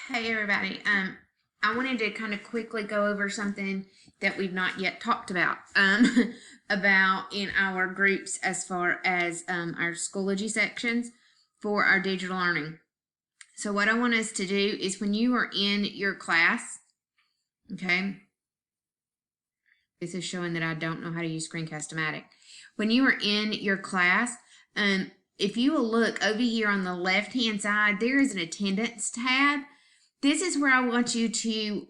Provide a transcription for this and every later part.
Hey everybody. I wanted to kind of quickly go over something that we've not yet talked about about in our groups as far as our Schoology sections for our digital learning. So what I want us to do is when you are in your class, okay, this is showing that I don't know how to use Screencast-O-Matic. When you are in your class, if you will look over here on the left-hand side, there is an attendance tab. This is where I want you to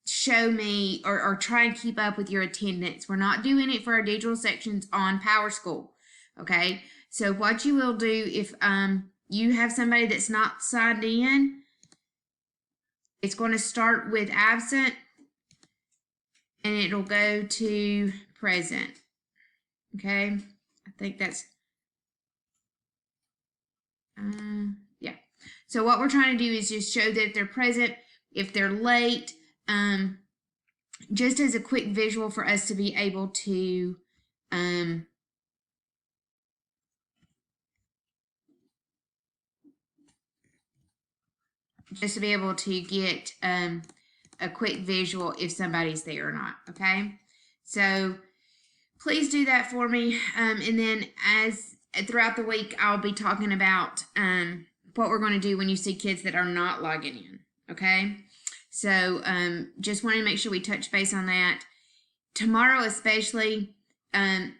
show me or try and keep up with your attendance. We're not doing it for our digital sections on PowerSchool, okay? So what you will do if you have somebody that's not signed in, it's going to start with absent, and it'll go to present, okay? I think that's, yeah. So what we're trying to do is just show that they're present, if they're late, just as a quick visual for us to be able to get a quick visual if somebody's there or not, okay? So please do that for me, and then as throughout the week I'll be talking about what we're going to do when you see kids that are not logging in, okay? So just wanted to make sure we touch base on that. Tomorrow especially, I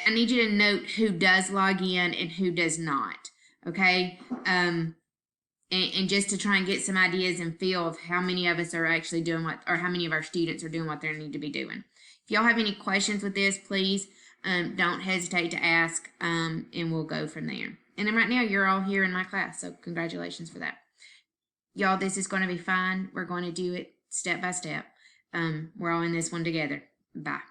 need you to note who does log in and who does not, okay? And just to try and get some ideas and feel of how many of us are actually doing what, or how many of our students are doing what they need to be doing. If y'all have any questions with this, please don't hesitate to ask, and we'll go from there. And then right now, you're all here in my class, so congratulations for that. Y'all, this is going to be fine. We're going to do it step by step. We're all in this one together. Bye.